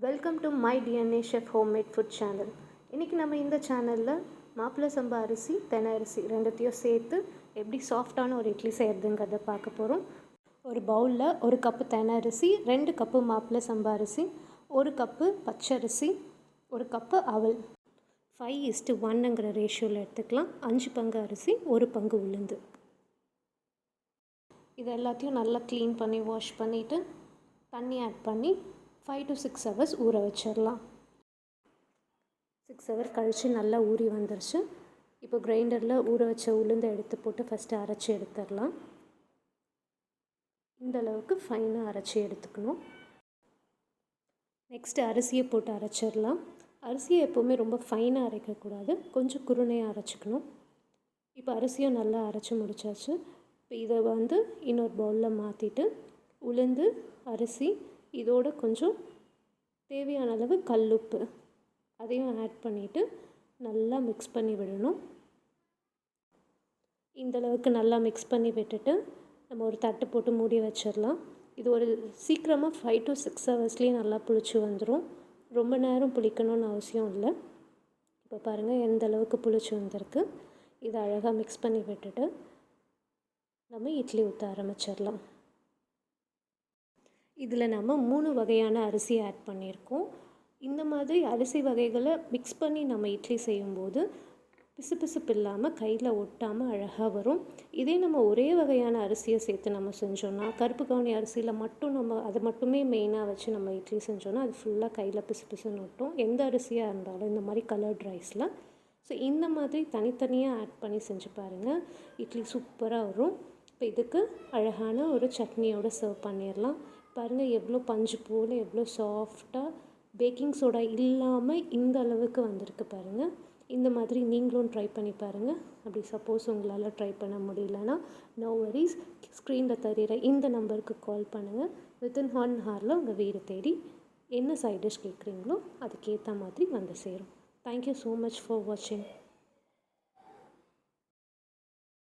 Welcome to my DNA chef homemade food channel. இன்றைக்கி நம்ம இந்த சேனலில் மாப்பிள்ளை சம்பா அரிசி தெனை அரிசி ரெண்டுத்தையும் சேர்த்து எப்படி சாஃப்டான ஒரு இட்லி செய்கிறதுங்கிறத பார்க்க போகிறோம். ஒரு பவுலில் 1 கப்பு தெனை அரிசி, 2 கப்பு மாப்பிள்ளை சம்பா அரிசி, 1 கப்பு பச்சரிசி, 1 கப்பு அவல், 5:1ங்கிற ரேஷியோவில் எடுத்துக்கலாம். 5 பங்கு அரிசி, 1 பங்கு உளுந்து. இது எல்லாத்தையும் நல்லா க்ளீன் பண்ணி வாஷ் பண்ணிவிட்டு தண்ணி ஆட் பண்ணி 5 to 6 hours ஊற வச்சிடலாம். 6 hour கழித்து நல்லா ஊறி வந்துருச்சு. இப்போ கிரைண்டரில் ஊற வச்ச உளுந்தை எடுத்து போட்டு ஃபஸ்ட்டு அரைச்சி எடுத்துடலாம். இந்த அளவுக்கு ஃபைனாக அரைச்சி எடுத்துக்கணும். நெக்ஸ்ட்டு அரிசியை போட்டு அரைச்சிடலாம். அரிசியை எப்போவுமே ரொம்ப ஃபைனாக அரைக்கக்கூடாது, கொஞ்சம் குருணையாக அரைச்சிக்கணும். இப்போ அரிசியும் நல்லா அரைச்சி முடிச்சாச்சு. இப்போ இதை இன்னொரு பவுலில் மாற்றிட்டு உளுந்து, அரிசி, இதோட கொஞ்சம் தேவையான அளவு கல்லுப்பு அதையும் ஆட் பண்ணிவிட்டு நல்லா மிக்ஸ் பண்ணி விடணும். இந்தளவுக்கு நல்லா மிக்ஸ் பண்ணி விட்டுட்டு நம்ம ஒரு தட்டு போட்டு மூடி வச்சிடலாம். இது ஒரு சீக்கிரமாக 5 to 6 hours நல்லா புளிச்சு வந்துடும். ரொம்ப நேரம் புளிக்கணும்னு அவசியம் இல்லை. இப்போ பாருங்கள் எந்த அளவுக்கு புளிச்சு வந்திருக்கு. இதை அழகாக மிக்ஸ் பண்ணி விட்டுட்டு நம்ம இட்லி ஊற்ற ஆரம்பிச்சிடலாம். இதில் நம்ம 3 வகையான அரிசி ஆட் பண்ணியிருக்கோம். இந்த மாதிரி அரிசி வகைகளை மிக்ஸ் பண்ணி நம்ம இட்லி செய்யும்போது பிசுபிசுப்பு இல்லாமல் கையில் ஒட்டாமல் அழகாக வரும். இதே நம்ம ஒரே வகையான அரிசியை சேர்த்து நம்ம செஞ்சோன்னா, கருப்பு கவுனி அரிசியில் மட்டும் நம்ம அதை மட்டுமே மெயினாக வச்சு நம்ம இட்லி செஞ்சோன்னா அது ஃபுல்லாக கையில் பிசுபிசுன்னு ஒட்டும். எந்த அரிசியாக இருந்தாலும் இந்த மாதிரி கலர்ட் ரைஸில். ஸோ இந்த மாதிரி தனித்தனியாக ஆட் பண்ணி செஞ்சு பாருங்கள், இட்லி சூப்பராக வரும். இப்போ இதுக்கு அழகான ஒரு சட்னியோடு சர்வ் பண்ணிடலாம். பாருங்கள் எவ்வளோ பஞ்சு போல் எவ்வளோ சாஃப்டாக பேக்கிங் சோடா இல்லாமல் இந்த அளவுக்கு வந்திருக்கு பாருங்கள். இந்த மாதிரி நீங்களும் ட்ரை பண்ணி பாருங்கள். அப்படி சப்போஸ் உங்களால் ட்ரை பண்ண முடியலன்னா நோ வரிஸ், ஸ்க்ரீனில் தெரிகிற இந்த நம்பருக்கு கால் பண்ணுங்கள். வித்தின் 1 hour உங்கள் வீடு தேடி என்ன சைட் டிஷ் கேட்குறீங்களோ அதுக்கேற்ற மாதிரி வந்து சேரும். தேங்க்யூ ஸோ மச் ஃபார் வாட்சிங்.